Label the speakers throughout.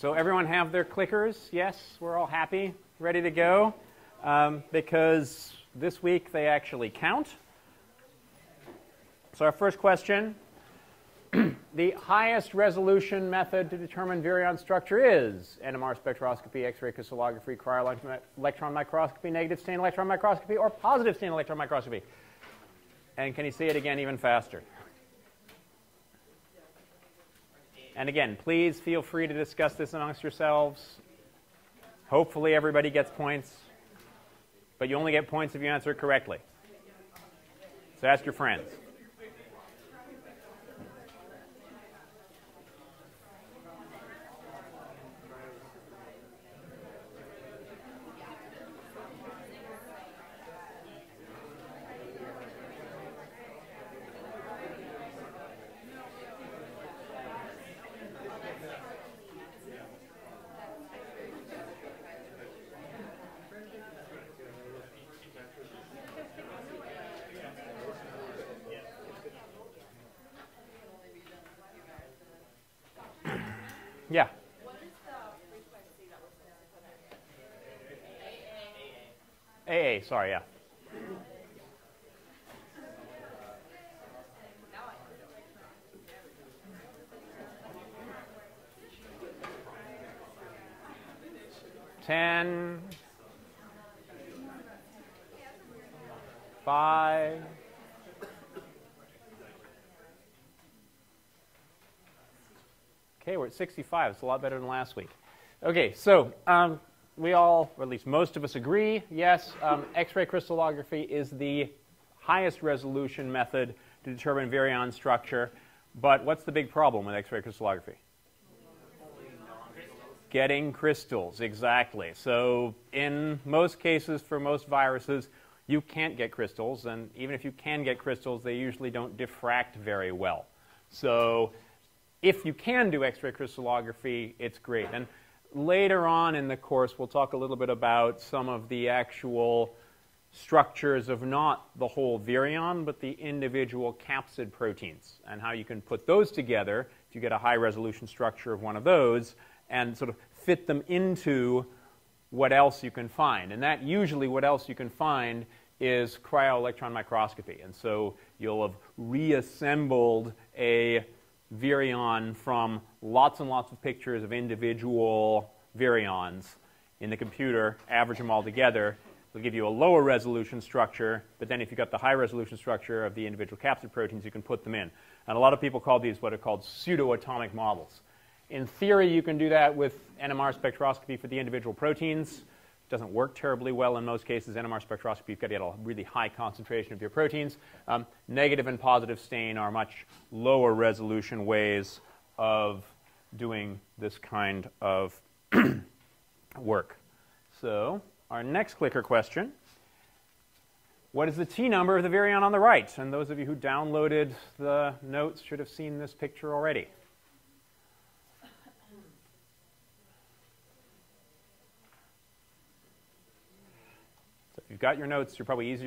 Speaker 1: So everyone have their clickers? Yes, we're all happy, ready to go, because this week they actually count. So our first question, the highest resolution method to determine virion structure is NMR spectroscopy, X-ray crystallography, cryo-electron microscopy, negative stain electron microscopy, or positive stain electron microscopy. And can you say it again even faster? And again, please feel free to discuss this amongst yourselves. Hopefully everybody gets points, but you only get points if you answer it correctly. So ask your friends. Yeah.
Speaker 2: What is the frequency that was
Speaker 1: AA, sorry, yeah. Ten, 5, okay, we're at 65. It's a lot better than last week. Okay, so we all, or at least most of us, agree, yes, X-ray crystallography is the highest resolution method to determine virion structure. But what's the big problem with X-ray crystallography? Getting crystals, exactly. So in most cases, for most viruses, you can't get crystals. And even if you can get crystals, they usually don't diffract very well. So if you can do X-ray crystallography, it's great. And later on in the course, we'll talk a little bit about some of the actual structures of not the whole virion, but the individual capsid proteins, and how you can put those together if you get a high-resolution structure of one of those, and sort of fit them into what else you can find. And that usually what else you can find is cryo-electron microscopy. And so you'll have reassembled a virion from lots and lots of pictures of individual virions in the computer, average them all together. It'll give you a lower resolution structure, but then if you've got the high resolution structure of the individual capsid proteins, you can put them in. And a lot of people call these what are called pseudo-atomic models. In theory, you can do that with NMR spectroscopy for the individual proteins. It doesn't work terribly well in most cases. NMR spectroscopy, you've got to get a really high concentration of your proteins. Negative and positive stain are much lower resolution ways of doing this kind of work. So our next clicker question, what is the T number of the virion on the right? And those of you who downloaded the notes should have seen this picture already. If you've got your notes, you're probably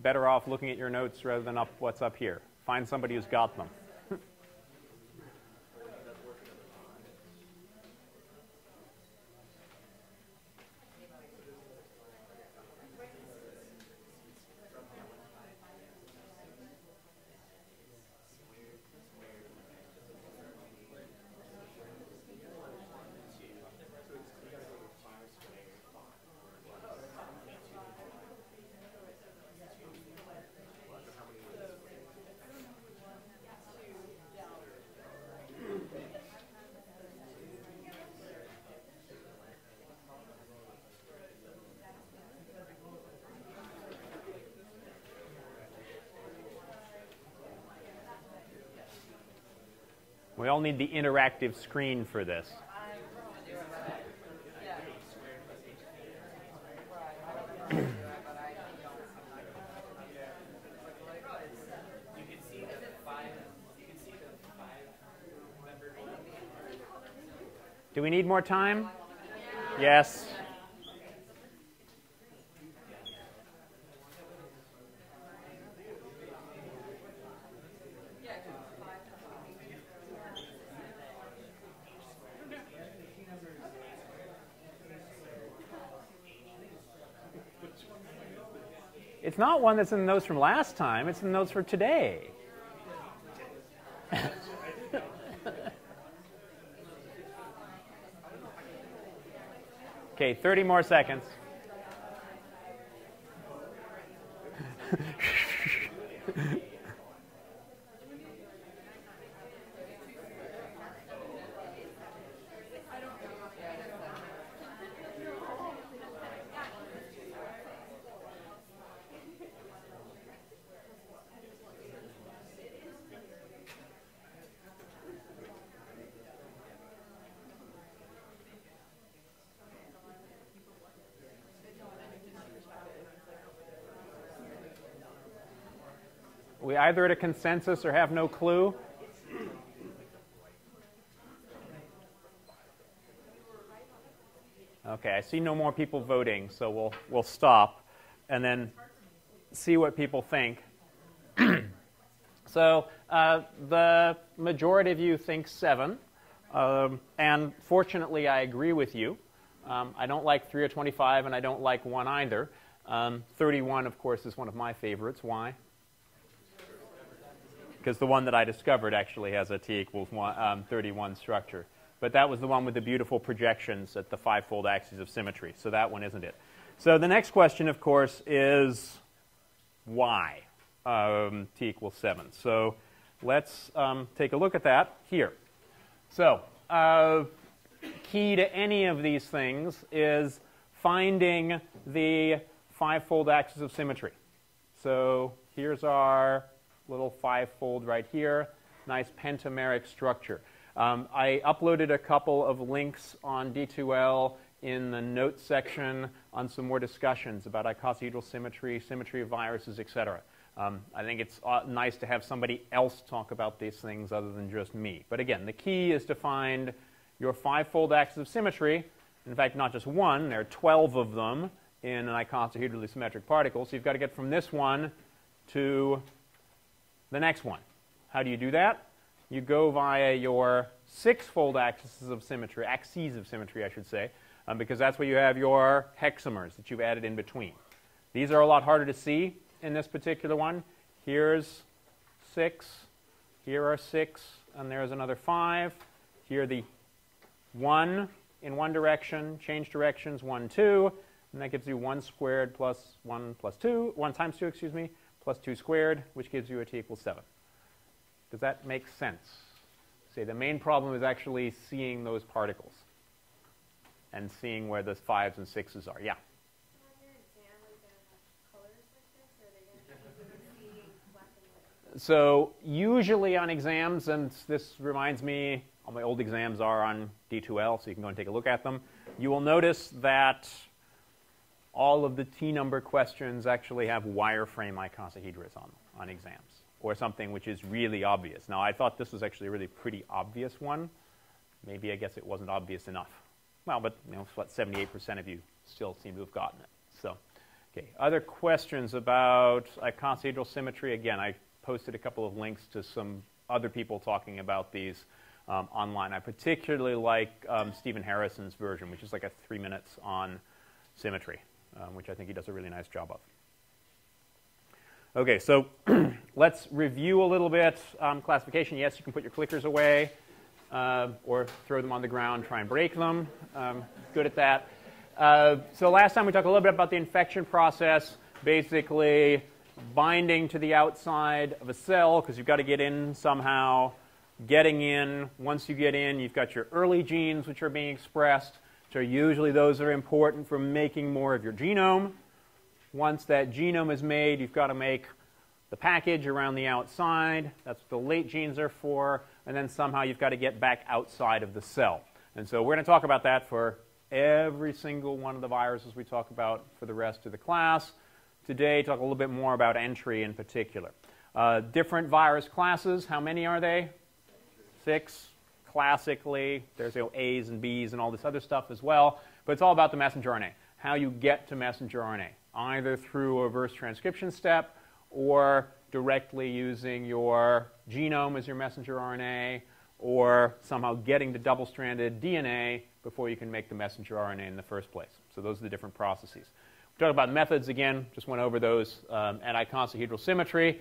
Speaker 1: better off looking at your notes rather than what's up here. Find somebody who's got them. We all need the interactive screen for this. Do we need more time? Yes. It's not one that's in the notes from last time. It's in the notes for today. Okay, 30 more seconds. We either at a consensus or have no clue. Okay, I see no more people voting, so we'll stop and then see what people think. So the majority of you think 7, and fortunately I agree with you. I don't like 3 or 25, and I don't like 1 either. 31, of course, is one of my favorites. Why? Because the one that I discovered actually has a T equals 31 structure. But that was the one with the beautiful projections at the 5-fold axes of symmetry. So that one isn't it. So the next question, of course, is why T equals 7. So let's take a look at that here. So key to any of these things is finding the 5-fold axis of symmetry. So here's our little 5-fold right here, nice pentameric structure. I uploaded a couple of links on D2L in the notes section on some more discussions about icosahedral symmetry, symmetry of viruses, etc. I think it's nice to have somebody else talk about these things other than just me. But again, the key is to find your 5-fold axis of symmetry. In fact, not just one, there are 12 of them in an icosahedrally symmetric particle. So you've got to get from this one to the next one. How do you do that? You go via your 6-fold axes of symmetry, I should say, because that's where you have your hexamers that you've added in between. These are a lot harder to see in this particular one. Here's 6, here are 6, and there's another 5. Here the 1 in one direction, change directions, 1, 2, and that gives you 1 squared plus 1 plus 2, 1 times 2, excuse me, plus 2 squared, which gives you a T equals 7. Does that make sense? Say the main problem is actually seeing those particles and seeing where the 5s and 6s are. Yeah? So usually on exams, and this reminds me, all my old exams are on D2L, so you can go and take a look at them. You will notice that all of the T-number questions actually have wireframe icosahedras on exams, or something which is really obvious. Now, I thought this was actually a really pretty obvious one. Maybe I guess it wasn't obvious enough. Well, but you know, what, 78% of you still seem to have gotten it. So, okay. Other questions about icosahedral symmetry? Again, I posted a couple of links to some other people talking about these online. I particularly like Stephen Harrison's version, which is like a 3 minutes on symmetry, which I think he does a really nice job of. Okay, so let's review a little bit. Classification, yes, you can put your clickers away or throw them on the ground, try and break them. Good at that. So last time we talked a little bit about the infection process, basically binding to the outside of a cell, because you've got to get in somehow. Getting in, once you get in, you've got your early genes which are being expressed, which are usually those that are important for making more of your genome. Once that genome is made, you've got to make the package around the outside. That's what the late genes are for. And then somehow you've got to get back outside of the cell. And so we're going to talk about that for every single one of the viruses we talk about for the rest of the class. Today, talk a little bit more about entry in particular. Different virus classes, how many are they? 6. Classically, there's A's and B's and all this other stuff as well. But it's all about the messenger RNA, how you get to messenger RNA, either through a reverse transcription step or directly using your genome as your messenger RNA, or somehow getting to double-stranded DNA before you can make the messenger RNA in the first place. So those are the different processes. We talk about methods again, just went over those, anti-consohedral symmetry.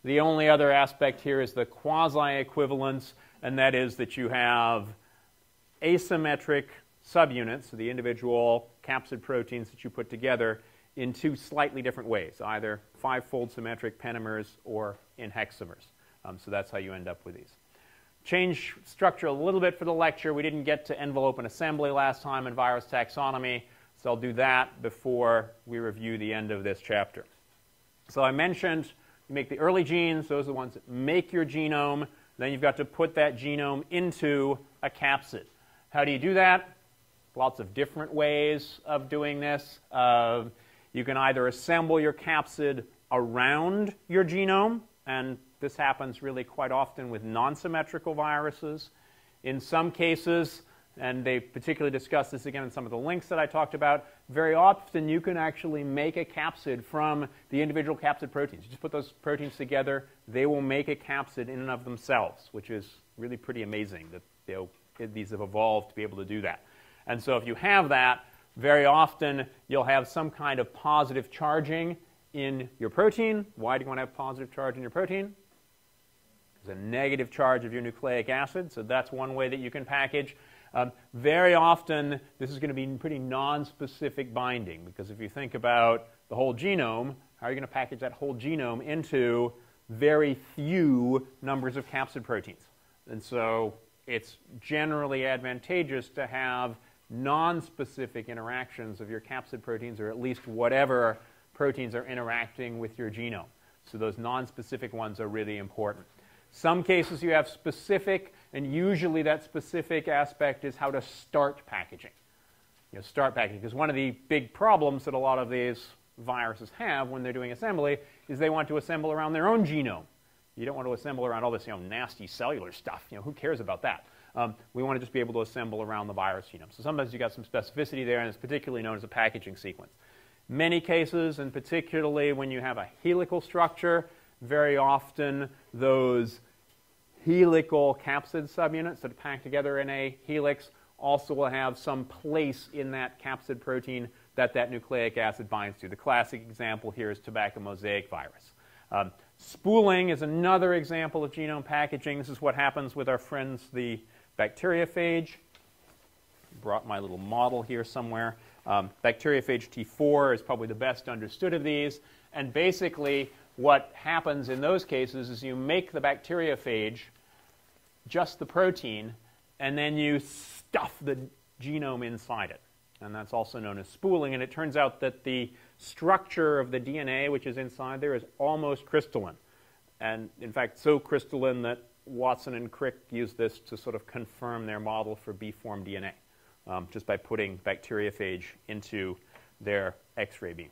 Speaker 1: The only other aspect here is the quasi-equivalence, and that is that you have asymmetric subunits, so the individual capsid proteins that you put together, in two slightly different ways, either five-fold symmetric pentamers or in hexamers. So that's how you end up with these. Change structure a little bit for the lecture. We didn't get to envelope and assembly last time in virus taxonomy, so I'll do that before we review the end of this chapter. So I mentioned you make the early genes. Those are the ones that make your genome. Then you've got to put that genome into a capsid. How do you do that? Lots of different ways of doing this. You can either assemble your capsid around your genome, and this happens really quite often with non-symmetrical viruses. In some cases, and they particularly discuss this again in some of the links that I talked about, very often you can actually make a capsid from the individual capsid proteins. You just put those proteins together, they will make a capsid in and of themselves, which is really pretty amazing that these have evolved to be able to do that. And so if you have that, very often you'll have some kind of positive charging in your protein. Why do you want to have positive charge in your protein? There's a negative charge of your nucleic acid, so that's one way that you can package. Very often, this is going to be pretty non-specific binding, because if you think about the whole genome, how are you going to package that whole genome into very few numbers of capsid proteins? And so it's generally advantageous to have non-specific interactions of your capsid proteins, or at least whatever proteins are interacting with your genome. So those non-specific ones are really important. Some cases you have specific, and usually that specific aspect is how to start packaging. Start packaging, because one of the big problems that a lot of these viruses have when they're doing assembly is they want to assemble around their own genome. You don't want to assemble around all this nasty cellular stuff. Who cares about that? We want to just be able to assemble around the virus genome. So sometimes you've got some specificity there, and it's particularly known as a packaging sequence. Many cases, and particularly when you have a helical structure, very often those helical capsid subunits that are packed together in a helix also will have some place in that capsid protein that nucleic acid binds to. The classic example here is tobacco mosaic virus. Spooling is another example of genome packaging. This is what happens with our friends, the bacteriophage. Brought my little model here somewhere. Bacteriophage T4 is probably the best understood of these. And basically, what happens in those cases is you make the bacteriophage, just the protein, and then you stuff the genome inside it. And that's also known as spooling. And it turns out that the structure of the DNA, which is inside there, is almost crystalline. And in fact, so crystalline that Watson and Crick used this to sort of confirm their model for B-form DNA, just by putting bacteriophage into their X-ray beam.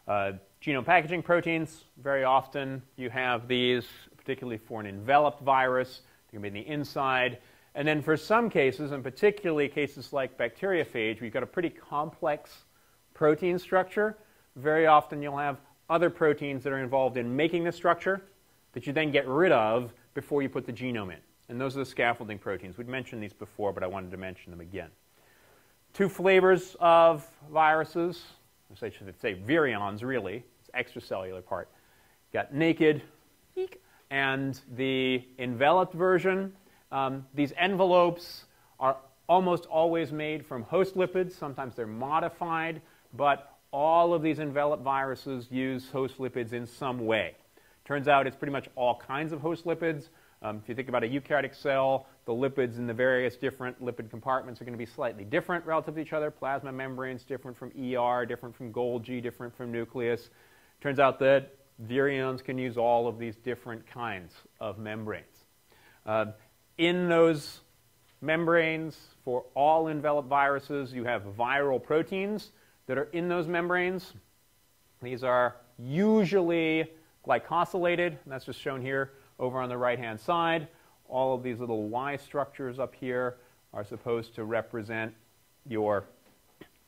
Speaker 1: Genome packaging proteins, very often you have these, particularly for an enveloped virus. They can be in the inside. And then for some cases, and particularly cases like bacteriophage, where you've got a pretty complex protein structure, very often you'll have other proteins that are involved in making the structure that you then get rid of before you put the genome in. And those are the scaffolding proteins. We'd mentioned these before, but I wanted to mention them again. Two flavors of viruses. I should say virions, really. It's extracellular part. Got naked, and the enveloped version. These envelopes are almost always made from host lipids. Sometimes they're modified, but all of these enveloped viruses use host lipids in some way. Turns out it's pretty much all kinds of host lipids. If you think about a eukaryotic cell, the lipids in the various different lipid compartments are going to be slightly different relative to each other. Plasma membranes different from ER, different from Golgi, different from nucleus. Turns out that virions can use all of these different kinds of membranes. In those membranes, for all enveloped viruses, you have viral proteins that are in those membranes. These are usually glycosylated, and that's just shown here over on the right-hand side. All of these little Y structures up here are supposed to represent your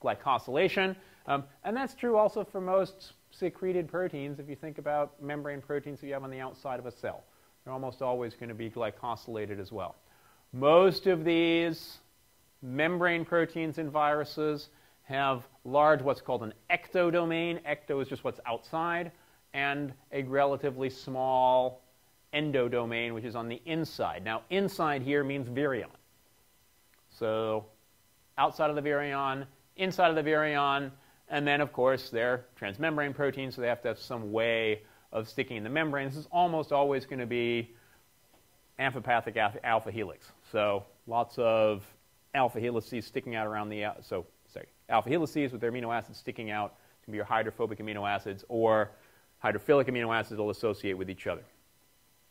Speaker 1: glycosylation. And that's true also for most secreted proteins. If you think about membrane proteins that you have on the outside of a cell, they're almost always going to be glycosylated as well. Most of these membrane proteins in viruses have large what's called an ectodomain. Ecto is just what's outside, and a relatively small endodomain, which is on the inside. Now, inside here means virion. So outside of the virion, inside of the virion, and then, of course, they're transmembrane proteins, so they have to have some way of sticking in the membrane. This is almost always going to be amphipathic alpha helix. So lots of alpha helices sticking out around the alpha helices with their amino acids sticking out. It's going to be your hydrophobic amino acids, or hydrophilic amino acids will associate with each other.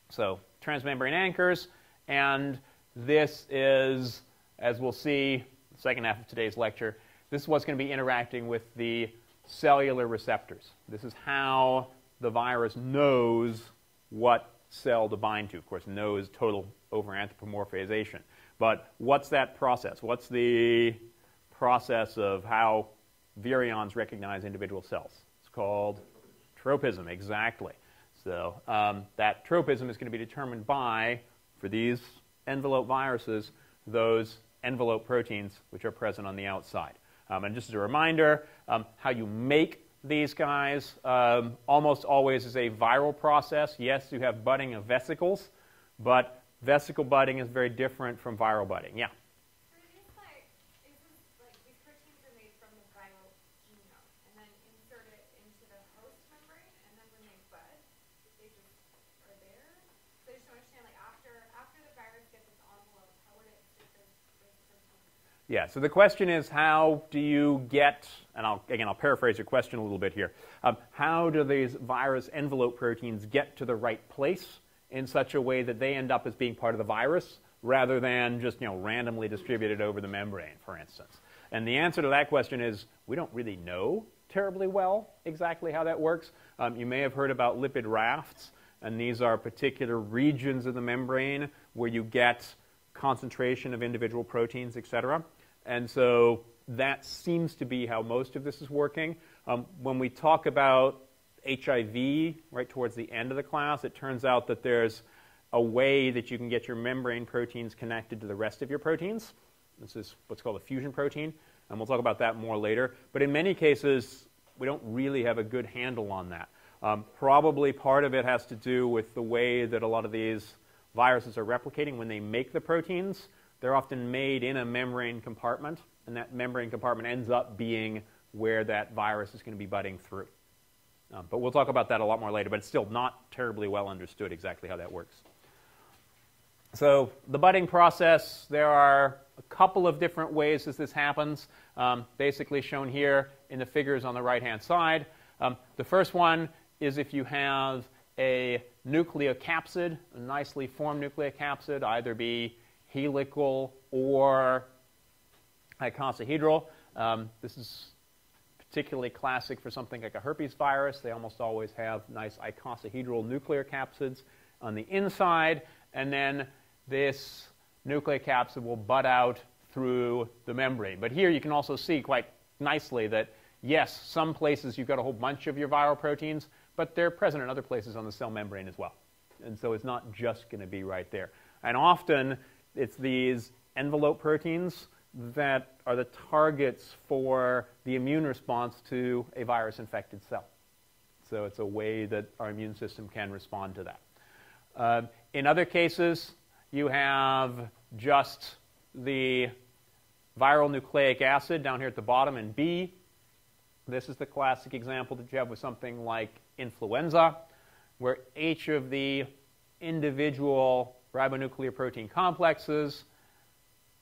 Speaker 1: So transmembrane anchors, and this is, as we'll see, the second half of today's lecture, this is what's going to be interacting with the cellular receptors. This is how the virus knows what cell to bind to. Of course, knows total over-anthropomorphization. But what's that process? What's the process of how virions recognize individual cells? It's called tropism, exactly. So that tropism is going to be determined by, for these envelope viruses, those envelope proteins which are present on the outside. And just as a reminder, how you make these guys almost always is a viral process. Yes, you have budding of vesicles, but vesicle budding is very different from viral budding. Yeah?
Speaker 2: These proteins are made from the viral genome and then inserted into the host membrane, and then when they bud, they just are there. So I just want to understand, after the virus gets its envelope, how would it stick those proteins?
Speaker 1: Yeah, so the question is, how do you get, and I'll paraphrase your question a little bit here, how do these virus envelope proteins get to the right place in such a way that they end up as being part of the virus rather than just randomly distributed over the membrane, for instance? And the answer to that question is, we don't really know terribly well exactly how that works. You may have heard about lipid rafts, and these are particular regions of the membrane where you get concentration of individual proteins, etc. And so that seems to be how most of this is working. When we talk about HIV right towards the end of the class, it turns out that there's a way that you can get your membrane proteins connected to the rest of your proteins. This is what's called a fusion protein, and we'll talk about that more later. But in many cases, we don't really have a good handle on that. Probably part of it has to do with the way that a lot of these viruses are replicating. When they make the proteins, they're often made in a membrane compartment, and that membrane compartment ends up being where that virus is going to be budding through. But we'll talk about that a lot more later, but it's still not terribly well understood exactly how that works. So the budding process, there are a couple of different ways that this happens, basically shown here in the figures on the right-hand side. The first one is if you have a nucleocapsid, a nicely formed nucleocapsid, either be helical or icosahedral. This is particularly classic for something like a herpes virus. They almost always have nice icosahedral nuclear capsids on the inside, and then this nucleocapsid will bud out through the membrane. But here you can also see quite nicely that, yes, some places you've got a whole bunch of your viral proteins, but they're present in other places on the cell membrane as well. And so it's not just going to be right there. And often it's these envelope proteins that are the targets for the immune response to a virus-infected cell. So it's a way that our immune system can respond to that. In other cases, you have just the viral nucleic acid down here at the bottom in B. This is the classic example that you have with something like influenza, where each of the individual ribonuclear protein complexes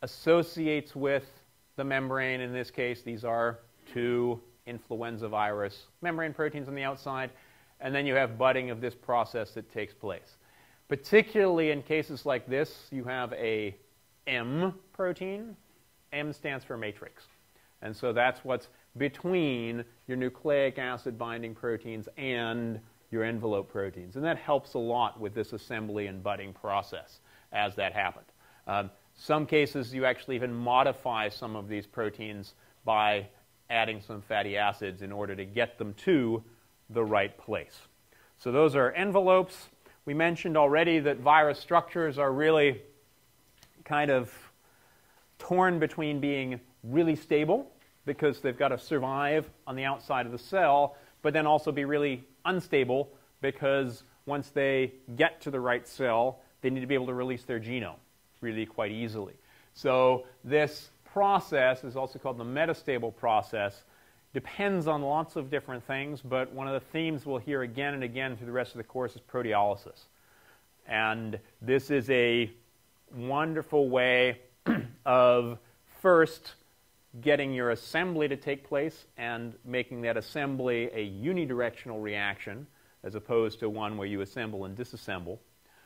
Speaker 1: associates with the membrane. In this case, these are two influenza virus membrane proteins on the outside, and then you have budding of this process that takes place. Particularly in cases like this, you have a M protein. M stands for matrix. And so that's what's between your nucleic acid binding proteins and your envelope proteins. And that helps a lot with this assembly and budding process as that happened. Some cases you actually even modify some of these proteins by adding some fatty acids in order to get them to the right place. So those are envelopes. We mentioned already that virus structures are really kind of torn between being really stable because they've got to survive on the outside of the cell, but then also be really unstable because once they get to the right cell, they need to be able to release their genome really quite easily. So this process is also called the metastable process. Depends on lots of different things, but one of the themes we'll hear again and again through the rest of the course is proteolysis. And this is a wonderful way of first getting your assembly to take place and making that assembly a unidirectional reaction as opposed to one where you assemble and disassemble.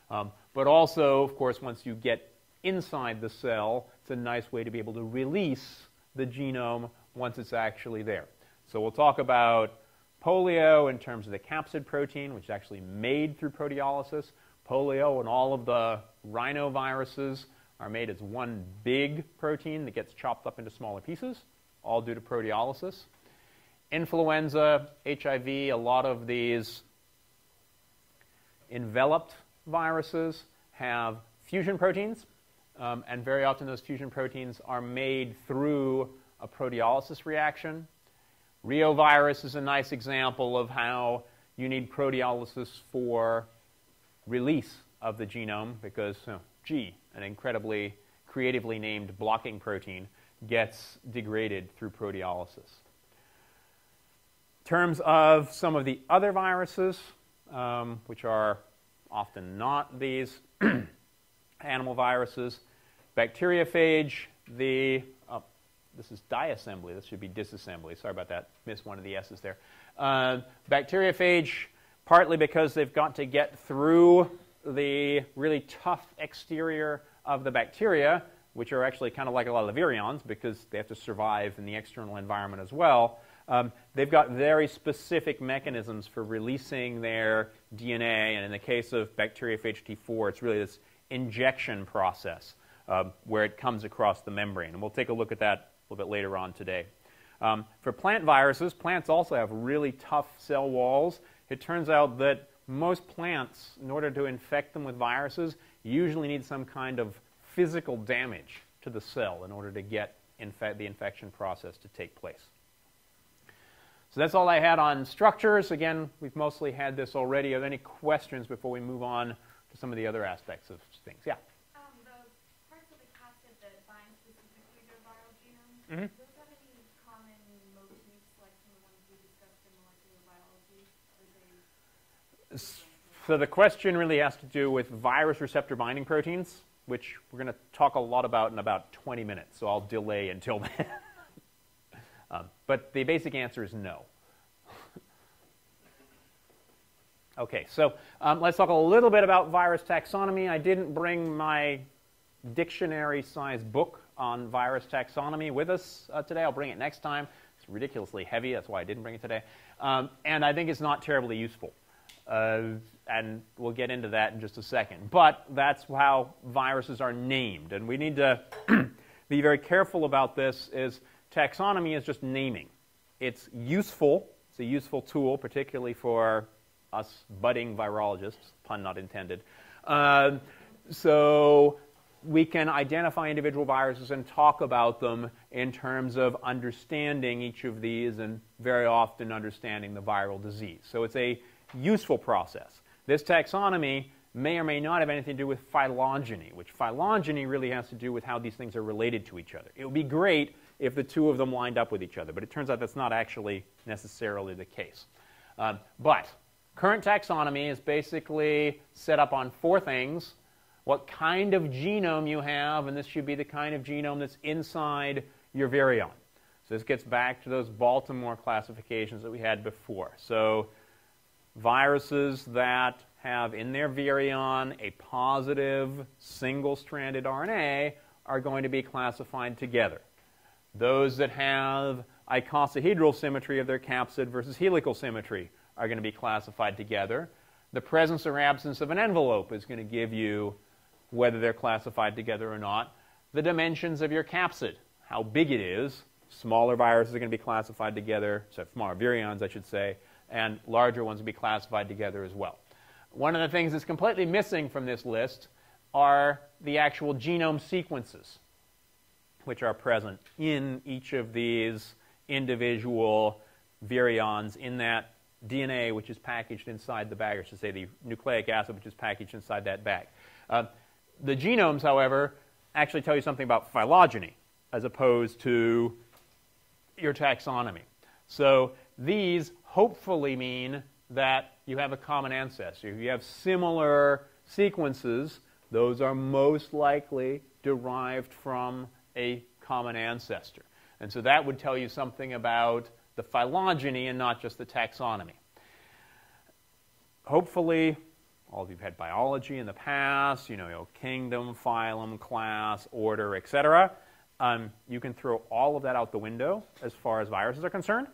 Speaker 1: But also, of course, once you get inside the cell, it's a nice way to be able to release the genome once it's actually there. So we'll talk about polio in terms of the capsid protein, which is actually made through proteolysis. Polio and all of the rhinoviruses are made as one big protein that gets chopped up into smaller pieces, all due to proteolysis. Influenza, HIV, a lot of these enveloped viruses have fusion proteins, and very often those fusion proteins are made through a proteolysis reaction. Reovirus is a nice example of how you need proteolysis for release of the genome because G, an incredibly creatively named blocking protein, gets degraded through proteolysis. In terms of some of the other viruses, which are often not these animal viruses, bacteriophage, this is diassembly. This should be disassembly. Sorry about that. Missed one of the S's there. Bacteriophage, partly because they've got to get through the really tough exterior of the bacteria, which are actually kind of like a lot of the virions because they have to survive in the external environment as well. They've got very specific mechanisms for releasing their DNA, and in the case of bacteriophage T4, it's really this injection process where it comes across the membrane. And we'll take a look at that a little bit later on today. For plant viruses, plants also have really tough cell walls. It turns out that most plants, in order to infect them with viruses, usually need some kind of physical damage to the cell in order to get the infection process to take place. So that's all I had on structures. Again, we've mostly had this already. Are there any questions before we move on to some of the other aspects of things? Yeah?
Speaker 2: The parts of the capsid that bind specifically to viral genomes,
Speaker 1: Mm-hmm.
Speaker 2: do those have any common motifs like some of the ones we discussed in molecular biology? Or
Speaker 1: So the question really has to do with virus receptor binding proteins, which we're going to talk a lot about in about 20 minutes, so I'll delay until then. But the basic answer is no. Okay, so let's talk a little bit about virus taxonomy. I didn't bring my dictionary-sized book on virus taxonomy with us today. I'll bring it next time. It's ridiculously heavy. That's why I didn't bring it today. And I think it's not terribly useful. And we'll get into that in just a second. But that's how viruses are named. And we need to be very careful about this. Taxonomy is just naming. It's useful. It's a useful tool, particularly for us budding virologists, pun not intended. So we can identify individual viruses and talk about them in terms of understanding each of these and very often understanding the viral disease. So it's a useful process. This taxonomy may or may not have anything to do with phylogeny, which phylogeny really has to do with how these things are related to each other. It would be great if the two of them lined up with each other, but it turns out that's not actually necessarily the case. But current taxonomy is basically set up on four things. What kind of genome you have, and this should be the kind of genome that's inside your virion. So this gets back to those Baltimore classifications that we had before. So viruses that have in their virion a positive single-stranded RNA are going to be classified together. Those that have icosahedral symmetry of their capsid versus helical symmetry are going to be classified together. The presence or absence of an envelope is going to give you whether they're classified together or not. The dimensions of your capsid, how big it is. Smaller viruses are going to be classified together, so smaller virions, I should say, and larger ones will be classified together as well. One of the things that's completely missing from this list are the actual genome sequences, which are present in each of these individual virions in that DNA which is packaged inside the bag, or should say the nucleic acid which is packaged inside that bag. The genomes, however, actually tell you something about phylogeny as opposed to your taxonomy. So these hopefully mean that you have a common ancestor. If you have similar sequences, those are most likely derived from a common ancestor. And so that would tell you something about the phylogeny and not just the taxonomy. Hopefully, all of you have had biology in the past, you know, kingdom, phylum, class, order, etc. You can throw all of that out the window as far as viruses are concerned.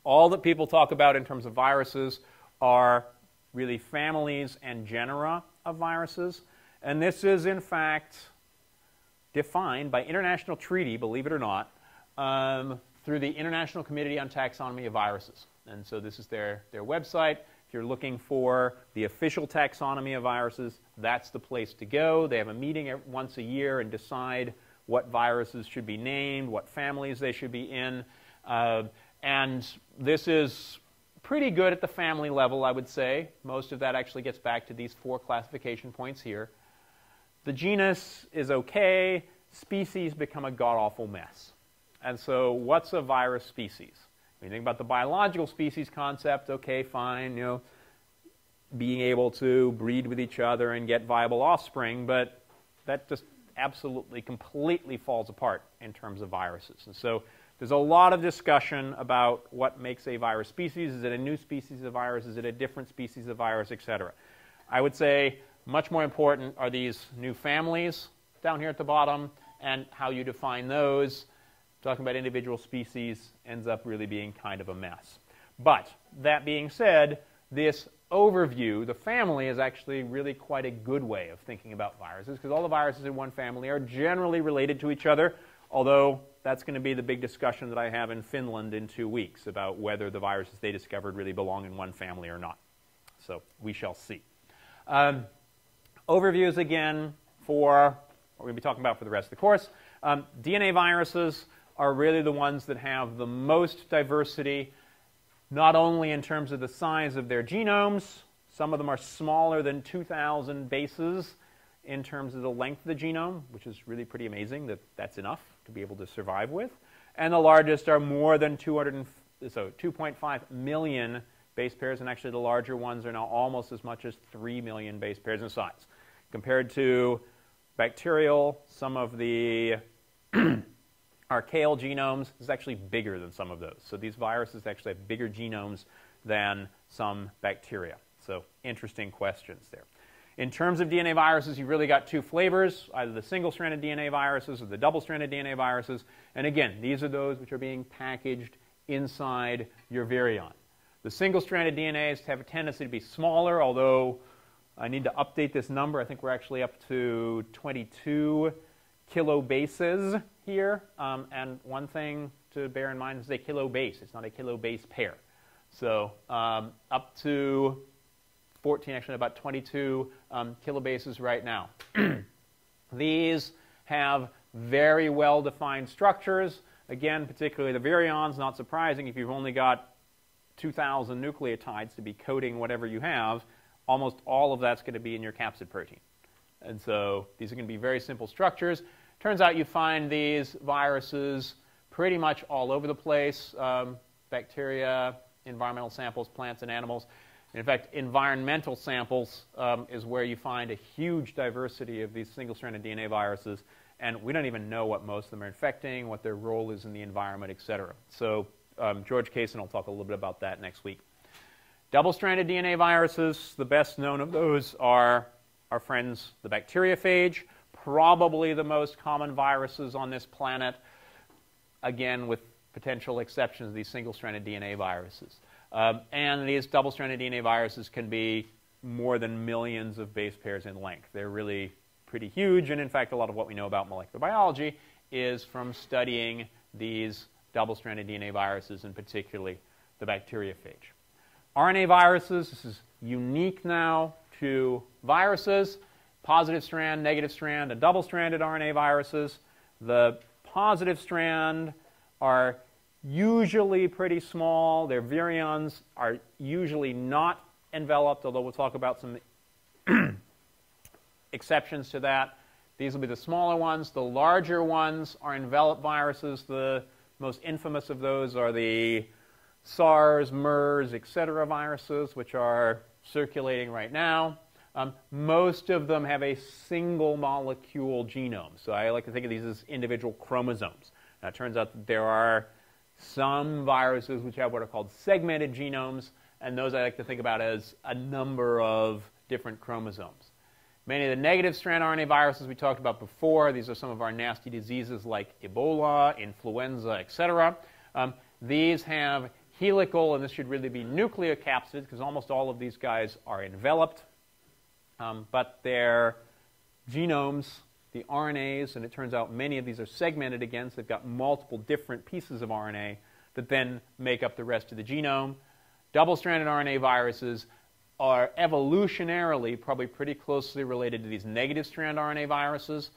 Speaker 1: All that people talk about in terms of viruses are really families and genera of viruses. And this is, in fact, defined by international treaty, believe it or not, through the International Committee on Taxonomy of Viruses. And so this is their website. If you're looking for the official taxonomy of viruses, that's the place to go. They have a meeting once a year and decide what viruses should be named, what families they should be in. And this is pretty good at the family level, I would say. Most of that actually gets back to these 4 classification points here. The genus is okay. Species become a god-awful mess. And so what's a virus species? When you think about the biological species concept, okay, fine, you know, being able to breed with each other and get viable offspring, but that just absolutely, completely falls apart in terms of viruses. And so there's a lot of discussion about what makes a virus species. Is it a new species of virus? Is it a different species of virus, etc.? I would say much more important are these new families down here at the bottom and how you define those. Talking about individual species ends up really being kind of a mess. But that being said, this overview, the family, is actually really quite a good way of thinking about viruses, because all the viruses in one family are generally related to each other, although that's going to be the big discussion that I have in Finland in 2 weeks about whether the viruses they discovered really belong in one family or not. So we shall see. Overviews again for what we're going to be talking about for the rest of the course. DNA viruses are really the ones that have the most diversity, not only in terms of the size of their genomes. Some of them are smaller than 2,000 bases in terms of the length of the genome, which is really pretty amazing that that's enough to be able to survive with. And the largest are more than 2.5 million base pairs, and actually the larger ones are now almost as much as 3 million base pairs in size. Compared to bacterial, some of the archaeal genomes is actually bigger than some of those. So these viruses actually have bigger genomes than some bacteria. So interesting questions there. In terms of DNA viruses, you've really got 2 flavors, either the single-stranded DNA viruses or the double-stranded DNA viruses. And again, these are those which are being packaged inside your virion. The single-stranded DNAs have a tendency to be smaller, although I need to update this number. I think we're actually up to 22 kilobases here. And one thing to bear in mind is a kilobase. It's not a kilobase pair. So up to 14, actually about 22 kilobases right now. These have very well-defined structures. Again, particularly the virions, not surprising. If you've only got 2,000 nucleotides to be coding whatever you have, almost all of that's going to be in your capsid protein. And so these are going to be very simple structures. Turns out you find these viruses pretty much all over the place. Bacteria, environmental samples, plants and animals. In fact, environmental samples is where you find a huge diversity of these single-stranded DNA viruses. And we don't even know what most of them are infecting, what their role is in the environment, et cetera. So George Kaysen will talk a little bit about that next week. Double-stranded DNA viruses, the best known of those are our friends, the bacteriophage, probably the most common viruses on this planet, again, with potential exceptions, these single-stranded DNA viruses. And these double-stranded DNA viruses can be more than millions of base pairs in length. They're really pretty huge, and in fact, a lot of what we know about molecular biology is from studying these double-stranded DNA viruses, and particularly the bacteriophage. RNA viruses, this is unique now to viruses. Positive strand, negative strand, and double-stranded RNA viruses. The positive strand are usually pretty small. Their virions are usually not enveloped, although we'll talk about some exceptions to that. These will be the smaller ones. The larger ones are enveloped viruses. The most infamous of those are the SARS, MERS, etc. viruses, which are circulating right now. Most of them have a single molecule genome. So I like to think of these as individual chromosomes. Now, it turns out that there are some viruses which have what are called segmented genomes, and those I like to think about as a number of different chromosomes. Many of the negative strand RNA viruses we talked about before, these are some of our nasty diseases like Ebola, influenza, etc. These have helical, and this should really be nucleocapsid, because almost all of these guys are enveloped. But their genomes, the RNAs, and it turns out many of these are segmented again, so they've got multiple different pieces of RNA that then make up the rest of the genome. Double-stranded RNA viruses are evolutionarily probably pretty closely related to these negative strand RNA viruses.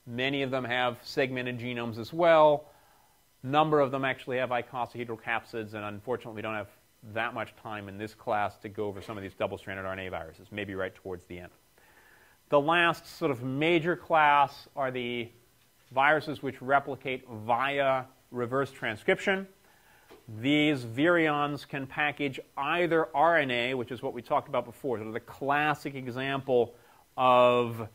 Speaker 1: Many of them have segmented genomes as well. A number of them actually have icosahedral capsids, and unfortunately we don't have that much time in this class to go over some of these double-stranded RNA viruses, maybe right towards the end. The last sort of major class are the viruses which replicate via reverse transcription. These virions can package either RNA, which is what we talked about before, sort of the classic example of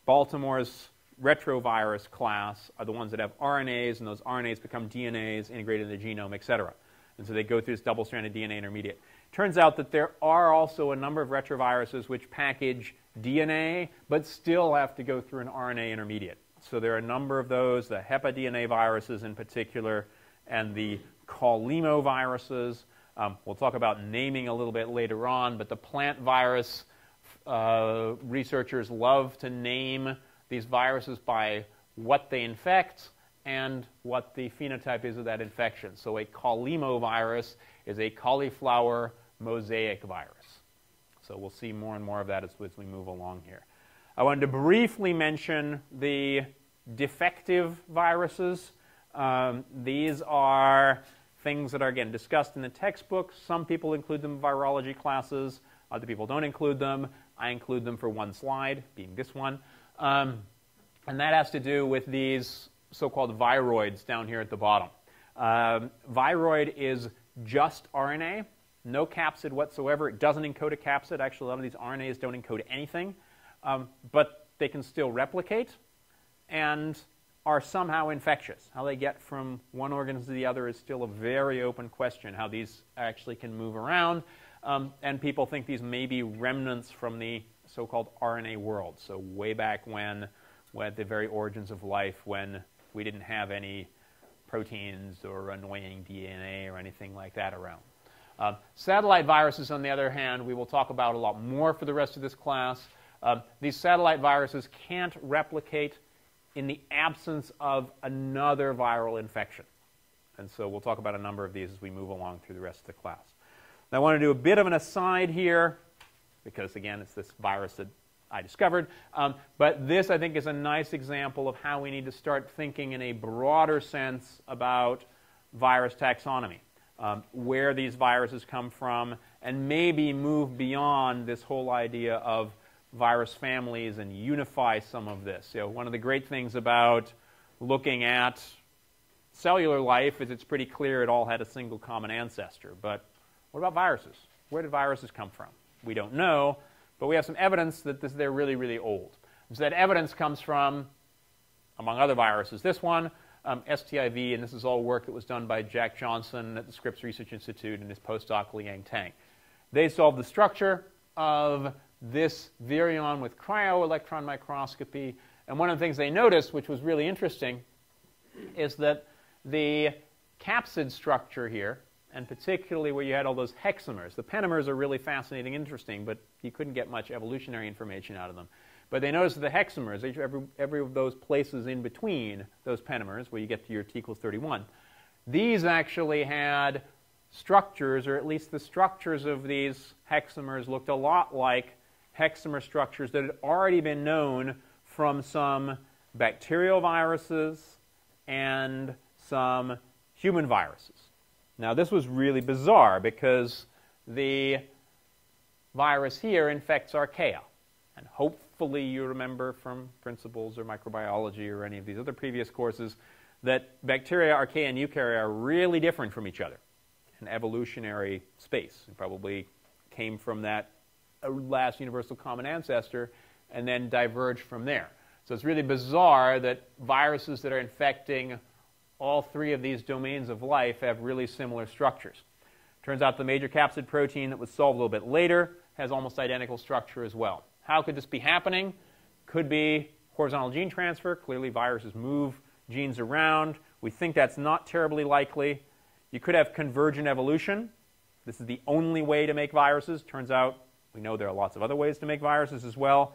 Speaker 1: Baltimore's retrovirus class are the ones that have RNAs, and those RNAs become DNAs integrated in the genome, etc. And so they go through this double-stranded DNA intermediate. Turns out that there are also a number of retroviruses which package DNA, but still have to go through an RNA intermediate. So there are a number of those, the HepaDNA viruses in particular, and the caulemoviruses. We'll talk about naming a little bit later on, but the plant virus researchers love to name these viruses by what they infect and what the phenotype is of that infection. So a caulemovirus is a cauliflower mosaic virus. So we'll see more and more of that as we move along here. I wanted to briefly mention the defective viruses. These are things that are, again, discussed in the textbooks. Some people include them in virology classes. Other people don't include them. I include them for one slide, being this one. And that has to do with these so-called viroids down here at the bottom. Viroid is just RNA, no capsid whatsoever. It doesn't encode a capsid. Actually, a lot of these RNAs don't encode anything. But they can still replicate and are somehow infectious. How they get from one organism to the other is still a very open question, how these actually can move around. And people think these may be remnants from the so-called RNA world. So way back when at the very origins of life, when we didn't have any proteins or annoying DNA or anything like that around. Satellite viruses, on the other hand, we will talk about a lot more for the rest of this class. These satellite viruses can't replicate in the absence of another viral infection. And so we'll talk about a number of these as we move along through the rest of the class. Now, I want to do a bit of an aside here, because, again, it's this virus that I discovered. But this, I think, is a nice example of how we need to start thinking in a broader sense about virus taxonomy, where these viruses come from, and maybe move beyond this whole idea of virus families and unify some of this. You know, one of the great things about looking at cellular life is it's pretty clear it all had a single common ancestor. But what about viruses? Where did viruses come from? We don't know, but we have some evidence that they're really, really old. And so that evidence comes from, among other viruses, this one, STIV, and this is all work that was done by Jack Johnson at the Scripps Research Institute and his postdoc Liang Tang. They solved the structure of this virion with cryo-electron microscopy, and one of the things they noticed, which was really interesting, is that the capsid structure here, and particularly where you had all those hexamers. The pentamers are really fascinating and interesting, but you couldn't get much evolutionary information out of them. But they noticed that the hexamers, every of those places in between those pentamers, where you get to your T equals 31, these actually had structures, or at least the structures of these hexamers looked a lot like hexamer structures that had already been known from some bacterial viruses and some human viruses. Now, this was really bizarre because the virus here infects archaea. And hopefully you remember from principles or microbiology or any of these other previous courses that bacteria, archaea, and eukarya are really different from each other in evolutionary space. It probably came from that last universal common ancestor and then diverged from there. So it's really bizarre that viruses that are infecting all three of these domains of life have really similar structures. Turns out the major capsid protein that was solved a little bit later has almost identical structure as well. How could this be happening? Could be horizontal gene transfer. Clearly viruses move genes around. We think that's not terribly likely. You could have convergent evolution. This is the only way to make viruses. Turns out we know there are lots of other ways to make viruses as well.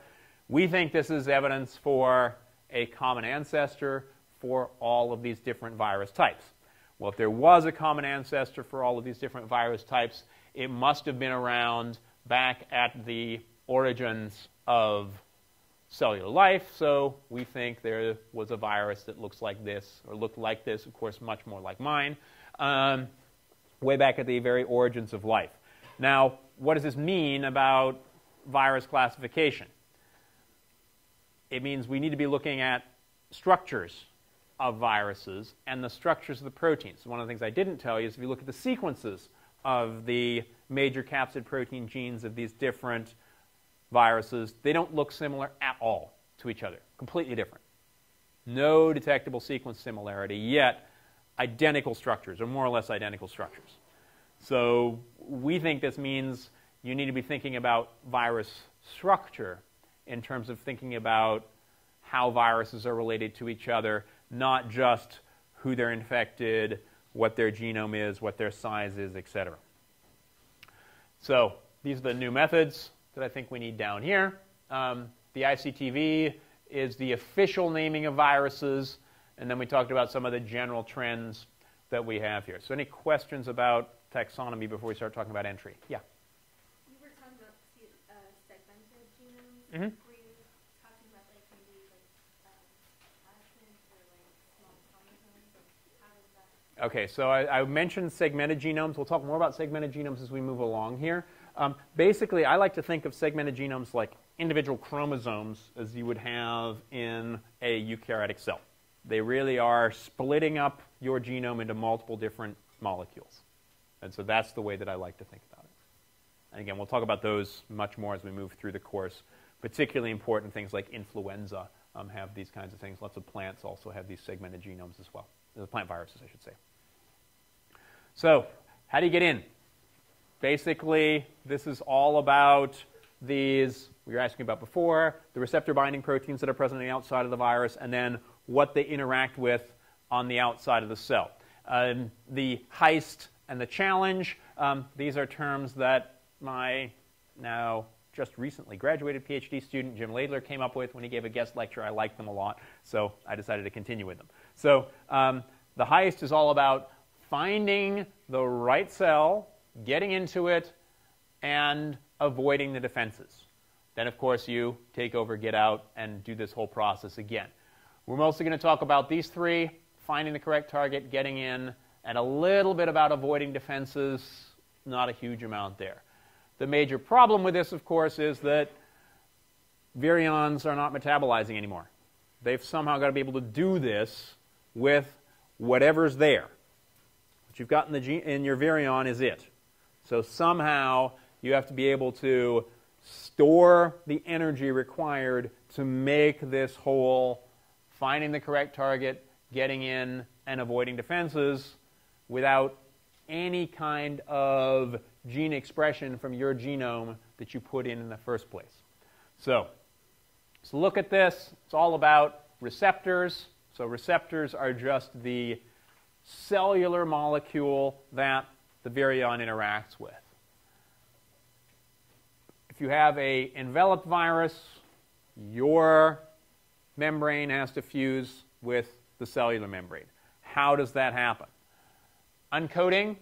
Speaker 1: We think this is evidence for a common ancestor for all of these different virus types. Well, if there was a common ancestor for all of these different virus types, it must have been around back at the origins of cellular life. So we think there was a virus that looks like this, or looked like this, of course, much more like mine, way back at the very origins of life. Now, what does this mean about virus classification? It means we need to be looking at structures of viruses and the structures of the proteins. One of the things I didn't tell you is if you look at the sequences of the major capsid protein genes of these different viruses, they don't look similar at all to each other. Completely different. No detectable sequence similarity, yet identical structures, or more or less identical structures. So we think this means you need to be thinking about virus structure in terms of thinking about how viruses are related to each other, not just who they're infected, what their genome is, what their size is, etc. So these are the new methods that I think we need down here. The ICTV is the official naming of viruses, and then we talked about some of the general trends that we have here. So any questions about taxonomy before we start talking about entry? Yeah?
Speaker 2: You were talking about segmented genomes.
Speaker 1: Mm-hmm.
Speaker 2: Were you talking about like maybe like adjuvant or like small chromosomes? How does that?
Speaker 1: Okay, so I mentioned segmented genomes. We'll talk more about segmented genomes as we move along here. Basically, I like to think of segmented genomes like individual chromosomes as you would have in a eukaryotic cell. They really are splitting up your genome into multiple different molecules. And so that's the way that I like to think about it. And again, we'll talk about those much more as we move through the course. Particularly important things like influenza have these kinds of things. Lots of plants also have these segmented genomes as well. The plant viruses, I should say. So, how do you get in? Basically, this is all about these, we were asking about before, the receptor binding proteins that are present on the outside of the virus, and then what they interact with on the outside of the cell. The heist and the challenge, these are terms that my now just recently graduated PhD student Jim Laidler came up with when he gave a guest lecture. I liked them a lot, so I decided to continue with them. So the heist is all about finding the right cell, getting into it, and avoiding the defenses. Then, of course, you take over, get out, and do this whole process again. We're mostly going to talk about these three, finding the correct target, getting in, and a little bit about avoiding defenses, not a huge amount there. The major problem with this, of course, is that virions are not metabolizing anymore. They've somehow got to be able to do this with whatever's there. What you've got in your virion is it. So somehow you have to be able to store the energy required to make this whole finding the correct target, getting in, and avoiding defenses without any kind of gene expression from your genome that you put in the first place. So let's look at this. It's all about receptors. So receptors are just the cellular molecule that the virion interacts with. If you have an enveloped virus, your membrane has to fuse with the cellular membrane. How does that happen? Uncoating,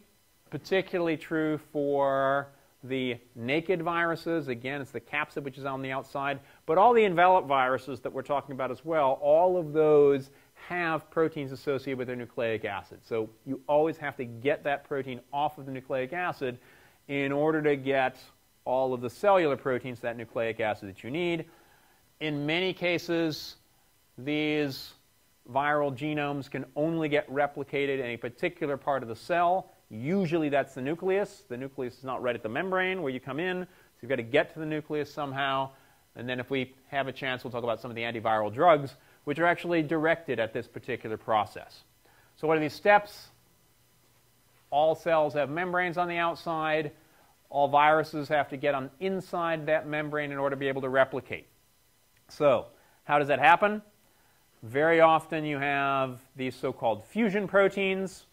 Speaker 1: particularly true for the naked viruses. Again, it's the capsid which is on the outside. But all the enveloped viruses that we're talking about as well, all of those have proteins associated with their nucleic acid. So you always have to get that protein off of the nucleic acid in order to get all of the cellular proteins, that nucleic acid that you need. In many cases, these viral genomes can only get replicated in a particular part of the cell. Usually that's the nucleus. The nucleus is not right at the membrane where you come in, so you've got to get to the nucleus somehow. And then if we have a chance, we'll talk about some of the antiviral drugs, which are actually directed at this particular process. So what are these steps? All cells have membranes on the outside. All viruses have to get on inside that membrane in order to be able to replicate. So how does that happen? Very often you have these so-called fusion proteins,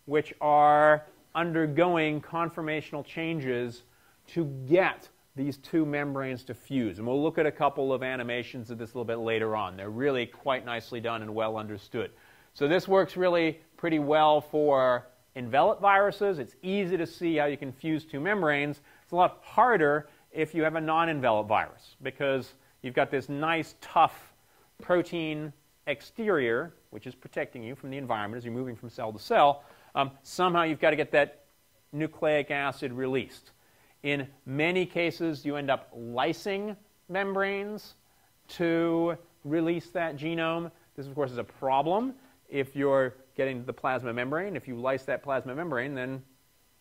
Speaker 1: which are undergoing conformational changes to get these two membranes to fuse. And we'll look at a couple of animations of this a little bit later on. They're really quite nicely done and well understood. So this works really pretty well for enveloped viruses. It's easy to see how you can fuse two membranes. It's a lot harder if you have a non-enveloped virus, because you've got this nice, tough protein exterior, which is protecting you from the environment as you're moving from cell to cell. Somehow you've got to get that nucleic acid released. In many cases, you end up lysing membranes to release that genome. This, of course, is a problem if you're getting the plasma membrane. If you lyse that plasma membrane, then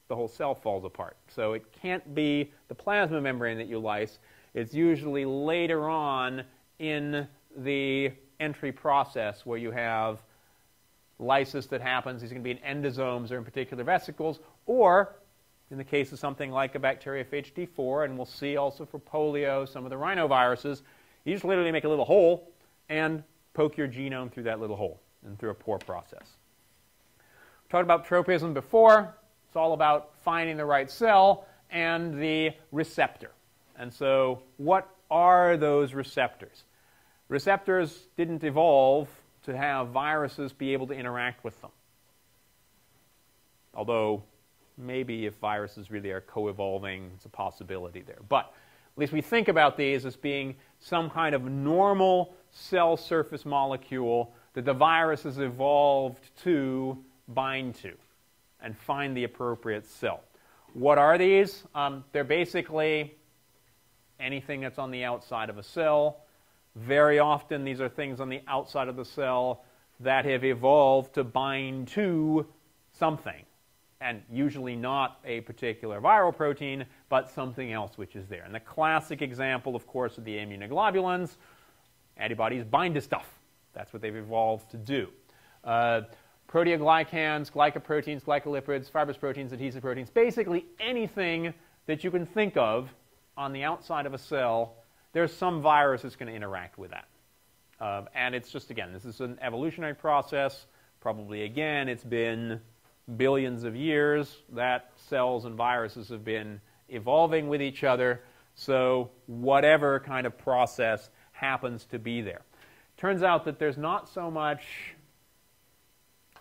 Speaker 1: the whole cell falls apart. So it can't be the plasma membrane that you lyse. It's usually later on in the entry process where you have lysis that happens. These are going to be in endosomes or in particular vesicles, or in the case of something like a bacteriophage D4, and we'll see also for polio, some of the rhinoviruses, you just literally make a little hole and poke your genome through that little hole and through a pore process. We talked about tropism before. It's all about finding the right cell and the receptor. And so what are those receptors? Receptors didn't evolve to have viruses be able to interact with them. Although maybe if viruses really are co-evolving, it's a possibility there. But at least we think about these as being some kind of normal cell surface molecule that the virus has evolved to bind to and find the appropriate cell. What are these? They're basically anything that's on the outside of a cell. Very often these are things on the outside of the cell that have evolved to bind to something. And usually not a particular viral protein, but something else which is there. And the classic example, of course, of the immunoglobulins. Antibodies bind to stuff. That's what they've evolved to do. Proteoglycans, glycoproteins, glycolipids, fibrous proteins, adhesive proteins, basically anything that you can think of on the outside of a cell, there's some virus that's going to interact with that. And it's just, again, this is an evolutionary process. Probably, again, it's been billions of years that cells and viruses have been evolving with each other. So whatever kind of process happens to be there. Turns out that there's not so much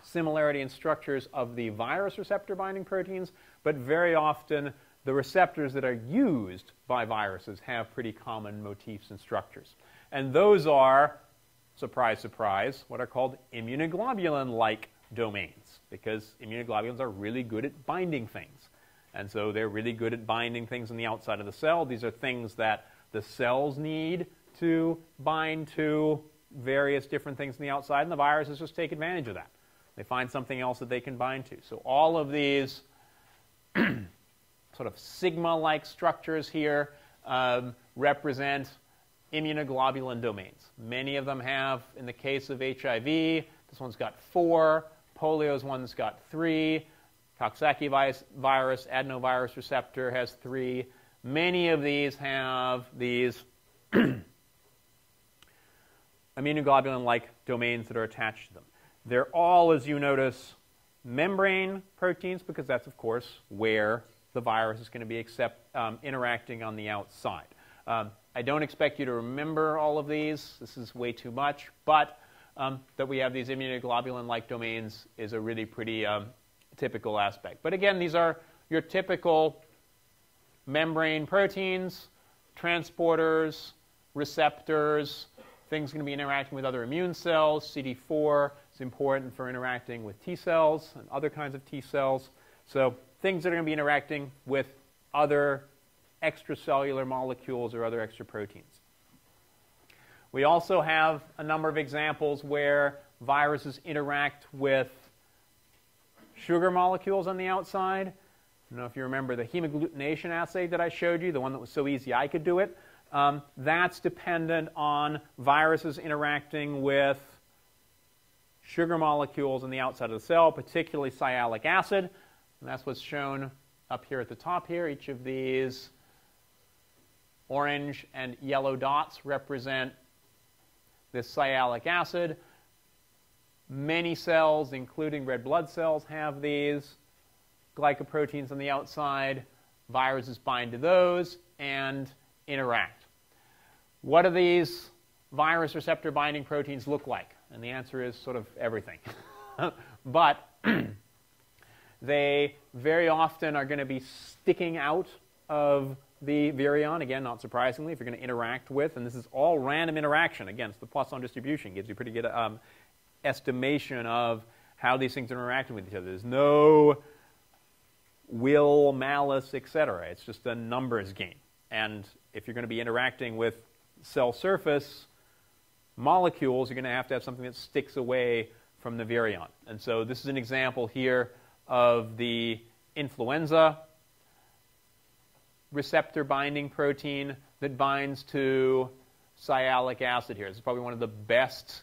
Speaker 1: similarity in structures of the virus receptor binding proteins, but very often the receptors that are used by viruses have pretty common motifs and structures. And those are, surprise, surprise, what are called immunoglobulin-like domains, because immunoglobulins are really good at binding things. And so they're really good at binding things on the outside of the cell. These are things that the cells need to bind to various different things on the outside, and the viruses just take advantage of that. They find something else that they can bind to. So all of these sort of sigma-like structures here represent immunoglobulin domains. Many of them have, in the case of HIV, this one's got 4, polio's one's got 3, Coxsackie virus, adenovirus receptor has 3. Many of these have these immunoglobulin-like domains that are attached to them. They're all, as you notice, membrane proteins, because that's, of course, where the virus is going to be interacting on the outside. I don't expect you to remember all of these. This is way too much. But that we have these immunoglobulin-like domains is a really pretty typical aspect. But again, these are your typical membrane proteins, transporters, receptors. things are going to be interacting with other immune cells. CD4 is important for interacting with T cells and other kinds of T cells. So things that are going to be interacting with other extracellular molecules or other extra proteins. We also have a number of examples where viruses interact with sugar molecules on the outside. I don't know if you remember the hemagglutination assay that I showed you, the one that was so easy I could do it. That's dependent on viruses interacting with sugar molecules on the outside of the cell, particularly sialic acid. And that's what's shown up here at the top here. Each of these orange and yellow dots represent this sialic acid. Many cells, including red blood cells, have these glycoproteins on the outside. Viruses bind to those and interact. What do these virus receptor binding proteins look like? And the answer is sort of everything. But they very often are going to be sticking out of the virion, again, not surprisingly, if you're going to interact with, and this is all random interaction. Again, it's the Poisson distribution. Gives you a pretty good estimation of how these things are interacting with each other. There's no will, malice, etc. It's just a numbers game. And if you're going to be interacting with cell surface molecules, you're going to have something that sticks away from the virion. And so this is an example here of the influenza receptor binding protein that binds to sialic acid here. This is probably one of the best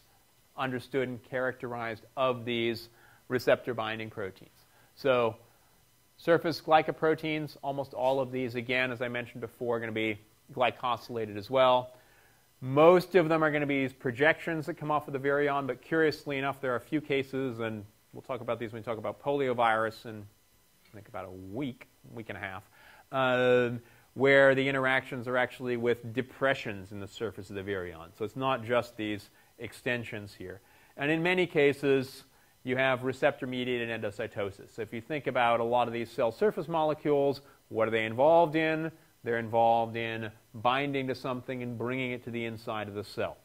Speaker 1: understood and characterized of these receptor binding proteins. So surface glycoproteins, almost all of these, again, as I mentioned before, are going to be glycosylated as well. Most of them are going to be these projections that come off of the virion, but curiously enough, there are a few cases, and we'll talk about these when we talk about poliovirus in, I think, about a week and a half, where the interactions are actually with depressions in the surface of the virion. So it's not just these extensions here. And in many cases, you have receptor-mediated endocytosis. So if you think about a lot of these cell surface molecules, what are they involved in? They're involved in binding to something and bringing it to the inside of the cell.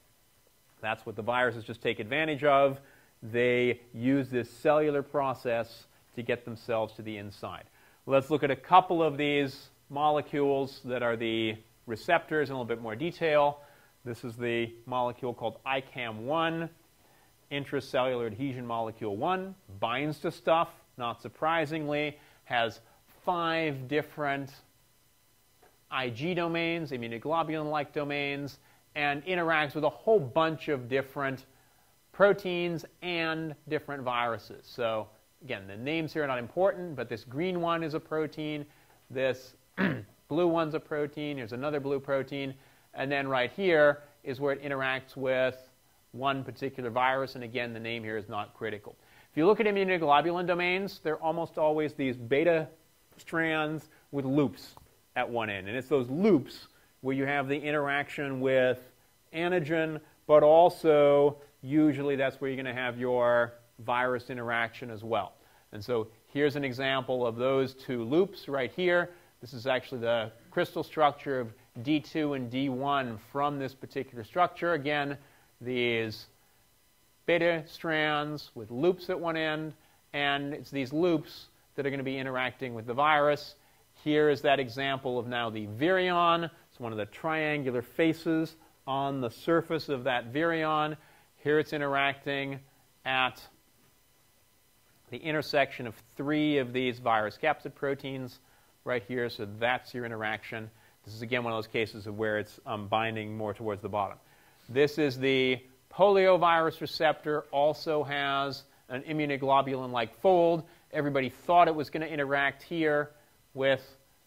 Speaker 1: That's what the viruses just take advantage of. They use this cellular process to get themselves to the inside. Let's look at a couple of these molecules that are the receptors in a little bit more detail. This is the molecule called ICAM1, intracellular adhesion molecule 1, binds to stuff, not surprisingly, has 5 different Ig domains, immunoglobulin-like domains, and interacts with a whole bunch of different proteins and different viruses. So again, the names here are not important, but this green one is a protein, this blue one's a protein, here's another blue protein, and then right here is where it interacts with one particular virus, and again, the name here is not critical. If you look at immunoglobulin domains, they're almost always these beta strands with loops at one end, and it's those loops where you have the interaction with antigen, but also usually that's where you're going to have your virus interaction as well. And so here's an example of those 2 loops right here. This is actually the crystal structure of D2 and D1 from this particular structure. Again, these beta strands with loops at one end, and it's these loops that are going to be interacting with the virus. Here is that example of now the virion. It's one of the triangular faces on the surface of that virion. Here it's interacting at the intersection of 3 of these virus capsid proteins right here, so that's your interaction. This is again one of those cases of where it's binding more towards the bottom. This is the poliovirus receptor, also has an immunoglobulin-like fold. Everybody thought it was going to interact here with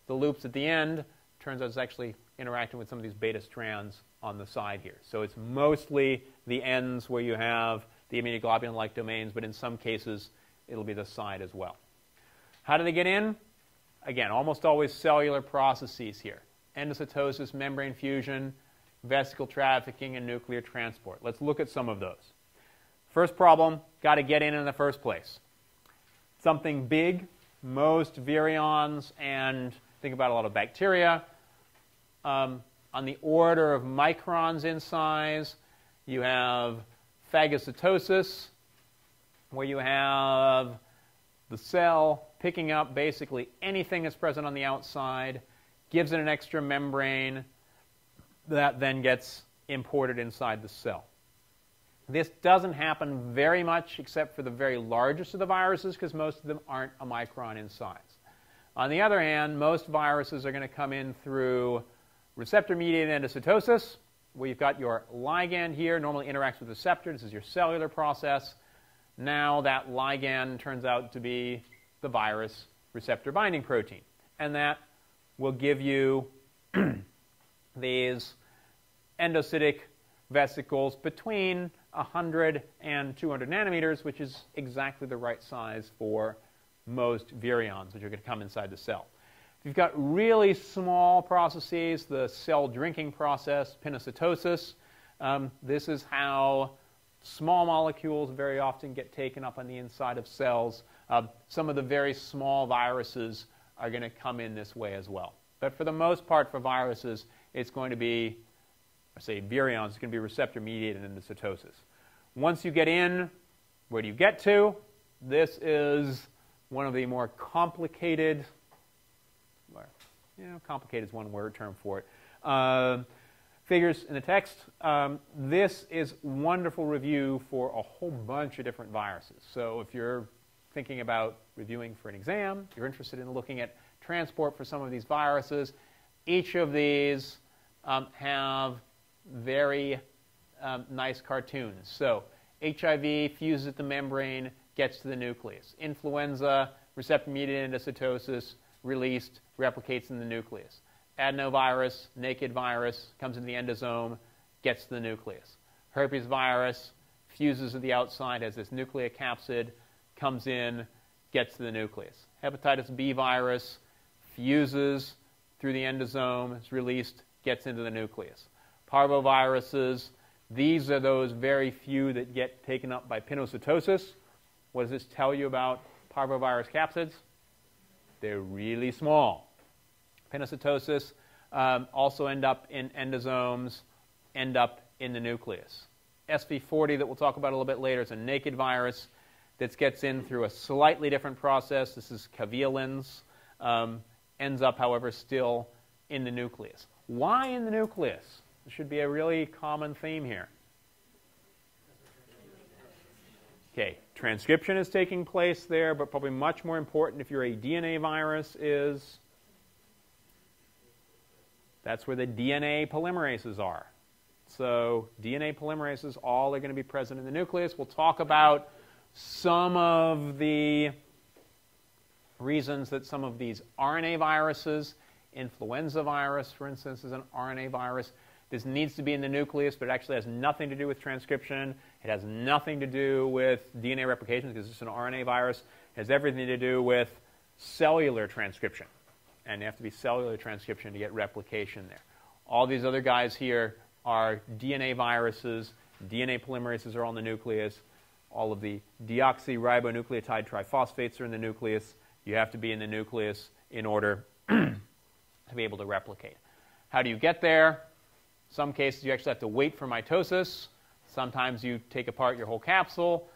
Speaker 1: the loops at the end. Turns out it's actually interacting with some of these beta strands on the side here. So it's mostly the ends where you have the immunoglobulin-like domains, but in some cases it'll be the side as well. How do they get in? Again, almost always cellular processes here. Endocytosis, membrane fusion, vesicle trafficking, and nuclear transport. Let's look at some of those. First problem, got to get in the first place. Something big. Most virions, and think about a lot of bacteria, on the order of microns in size. You have phagocytosis, where you have the cell picking up basically anything that's present on the outside, gives it an extra membrane that then gets imported inside the cell. This doesn't happen very much except for the very largest of the viruses, because most of them aren't a micron in size. On the other hand, most viruses are going to come in through receptor-mediated endocytosis, where you've got your ligand here, normally interacts with the receptor. This is your cellular process. Now that ligand turns out to be the virus receptor binding protein. And that will give you these endocytic vesicles between 100 and 200 nanometers, which is exactly the right size for most virions, which are going to come inside the cell. If you've got really small processes, the cell drinking process, pinocytosis, this is how small molecules very often get taken up on the inside of cells. Some of the very small viruses are going to come in this way as well. But for the most part, for viruses, it's going to be, say, virions, it's going to be receptor-mediated endocytosis. Once you get in, where do you get to? This is one of the more complicated, complicated is one word term for it, figures in the text. This is wonderful review for a whole bunch of different viruses. So if you're thinking about reviewing for an exam, you're interested in looking at transport for some of these viruses, each of these have very nice cartoons. So HIV fuses at the membrane, gets to the nucleus. Influenza, receptor-mediated endocytosis, released, replicates in the nucleus. Adenovirus, naked virus, comes into the endosome, gets to the nucleus. Herpes virus fuses at the outside, has this nucleocapsid, comes in, gets to the nucleus. Hepatitis B virus fuses through the endosome, is released, gets into the nucleus. Parvoviruses, these are those very few that get taken up by pinocytosis. What does this tell you about parvovirus capsids? They're really small. Pinocytosis also end up in endosomes, end up in the nucleus. SV40 that we'll talk about a little bit later is a naked virus that gets in through a slightly different process. This is caveolins. Ends up, however, still in the nucleus. Why in the nucleus? There should be a really common theme here. Okay, transcription is taking place there, but probably much more important if you're a DNA virus is that's where the DNA polymerases are. So DNA polymerases all are going to be present in the nucleus. We'll talk about some of the reasons that some of these RNA viruses, influenza virus, for instance, is an RNA virus. This needs to be in the nucleus, but it actually has nothing to do with transcription. It has nothing to do with DNA replication because it's an RNA virus. It has everything to do with cellular transcription. And you have to be cellular transcription to get replication there. All these other guys here are DNA viruses. DNA polymerases are all in the nucleus. All of the deoxyribonucleotide triphosphates are in the nucleus. You have to be in the nucleus in order to be able to replicate. How do you get there? Some cases you actually have to wait for mitosis. Sometimes you take apart your whole capsule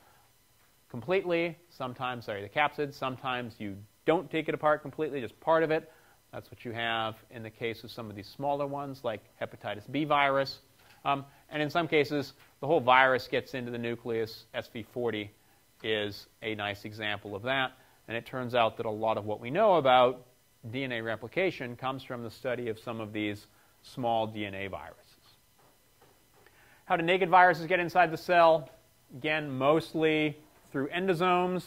Speaker 1: completely. Sometimes, the capsid. Sometimes you don't take it apart completely, just part of it. That's what you have in the case of some of these smaller ones, like hepatitis B virus. And in some cases, the whole virus gets into the nucleus. SV40 is a nice example of that. And it turns out that a lot of what we know about DNA replication comes from the study of some of these small DNA viruses. How do naked viruses get inside the cell? Again, mostly through endosomes,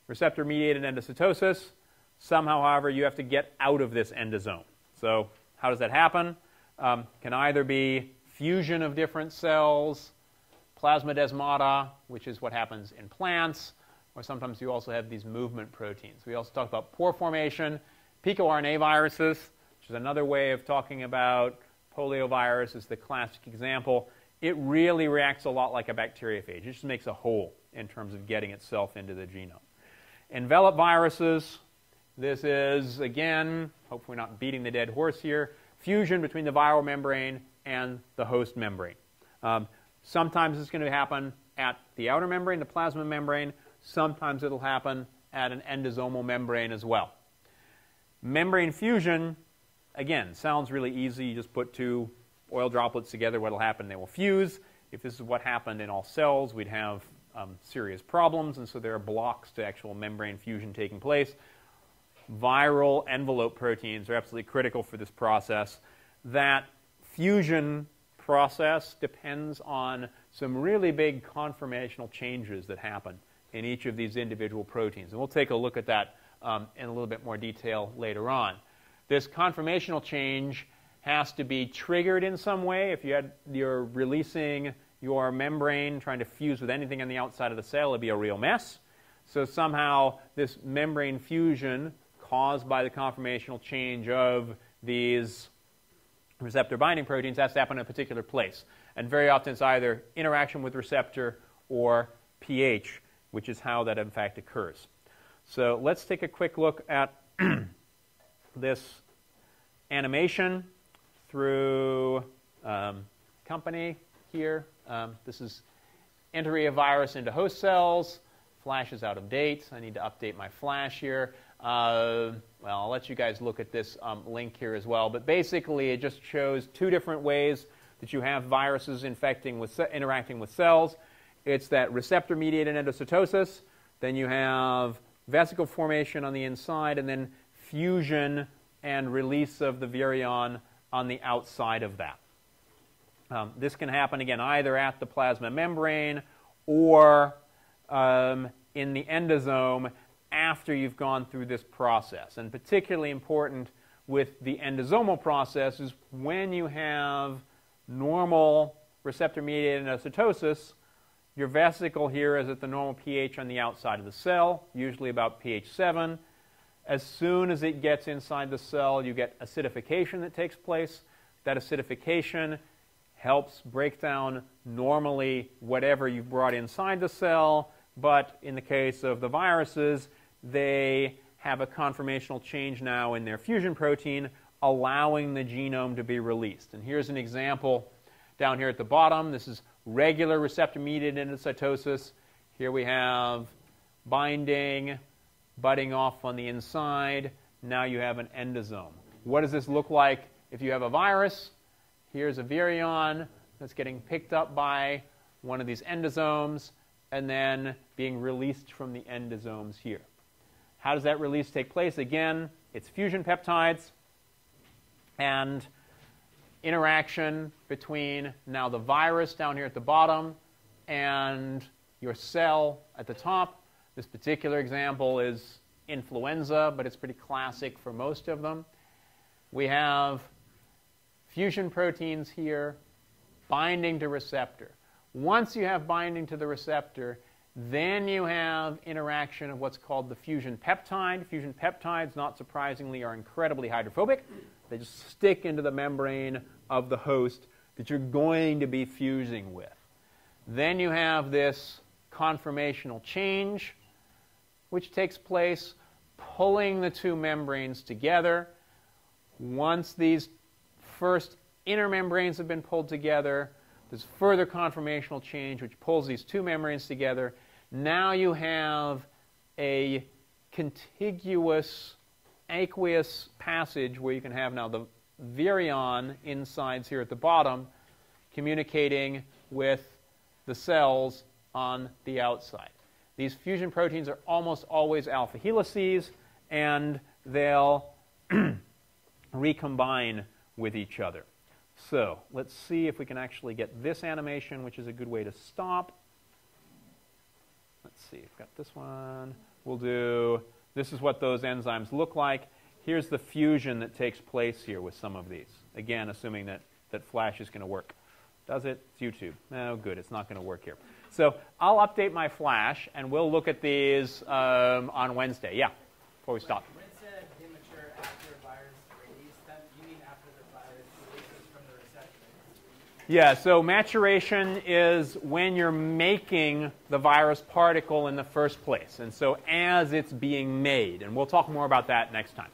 Speaker 1: receptor-mediated endocytosis. Somehow, however, you have to get out of this endosome. So how does that happen? Can either be fusion of different cells, plasmodesmata, which is what happens in plants, or sometimes you also have these movement proteins. We also talk about pore formation, picoRNA viruses, which is another way of talking about poliovirus is the classic example. It really reacts a lot like a bacteriophage. It just makes a hole in terms of getting itself into the genome. Enveloped viruses, this is, again, hopefully not beating the dead horse here, fusion between the viral membrane and the host membrane. Sometimes it's going to happen at the outer membrane, the plasma membrane. Sometimes it'll happen at an endosomal membrane as well. Membrane fusion, again, sounds really easy. You just put two oil droplets together. What will happen? They will fuse. If this is what happened in all cells, we'd have serious problems, and so there are blocks to actual membrane fusion taking place. Viral envelope proteins are absolutely critical for this process. That fusion process depends on some really big conformational changes that happen in each of these individual proteins. And we'll take a look at that in a little bit more detail later on. This conformational change has to be triggered in some way. If you're releasing your membrane trying to fuse with anything on the outside of the cell, it'd be a real mess. So somehow this membrane fusion caused by the conformational change of these receptor binding proteins has to happen in a particular place. And very often it's either interaction with receptor or pH, which is how that in fact occurs. So let's take a quick look at this animation through company here. This is entry of virus into host cells. Flash is out of date. I need to update my flash here. Well, I'll let you guys look at this link here as well. But basically, it just shows two different ways that you have viruses interacting with cells. It's that receptor-mediated endocytosis. Then you have vesicle formation on the inside, and then fusion and release of the virion on the outside of that. This can happen, again, either at the plasma membrane or in the endosome after you've gone through this process. And particularly important with the endosomal process is when you have normal receptor-mediated endocytosis, your vesicle here is at the normal pH on the outside of the cell, usually about pH 7. As soon as it gets inside the cell, you get acidification that takes place. That acidification helps break down normally whatever you've brought inside the cell, but in the case of the viruses, they have a conformational change now in their fusion protein, allowing the genome to be released. And here's an example down here at the bottom. This is regular receptor-mediated endocytosis. Here we have binding, budding off on the inside. Now you have an endosome. What does this look like if you have a virus? Here's a virion that's getting picked up by one of these endosomes and then being released from the endosomes here. How does that release take place? Again, it's fusion peptides and interaction between now the virus down here at the bottom and your cell at the top. This particular example is influenza, but it's pretty classic for most of them. We have fusion proteins here binding to receptor. Once you have binding to the receptor, then you have interaction of what's called the fusion peptide. Fusion peptides, not surprisingly, are incredibly hydrophobic. They just stick into the membrane of the host that you're going to be fusing with. Then you have this conformational change, which takes place pulling the two membranes together. Once these first inner membranes have been pulled together, there's further conformational change which pulls these two membranes together. Now you have a contiguous aqueous passage where you can have now the virion insides here at the bottom communicating with the cells on the outside. These fusion proteins are almost always alpha helices, and they'll recombine with each other. So let's see if we can actually get this animation, which is a good way to stop. Let's see, we've got this one. We'll do, this is what those enzymes look like. Here's the fusion that takes place here with some of these. Again, assuming that Flash is going to work. Does it? It's YouTube. No, good, it's not going to work here. So I'll update my Flash, and we'll look at these on Wednesday. Yeah, before we stop.
Speaker 3: When it said immature after virus release, that you mean after the virus releases from the receptor?
Speaker 1: Yeah, so maturation is when you're making the virus particle in the first place. And so as it's being made. And we'll talk more about that next time.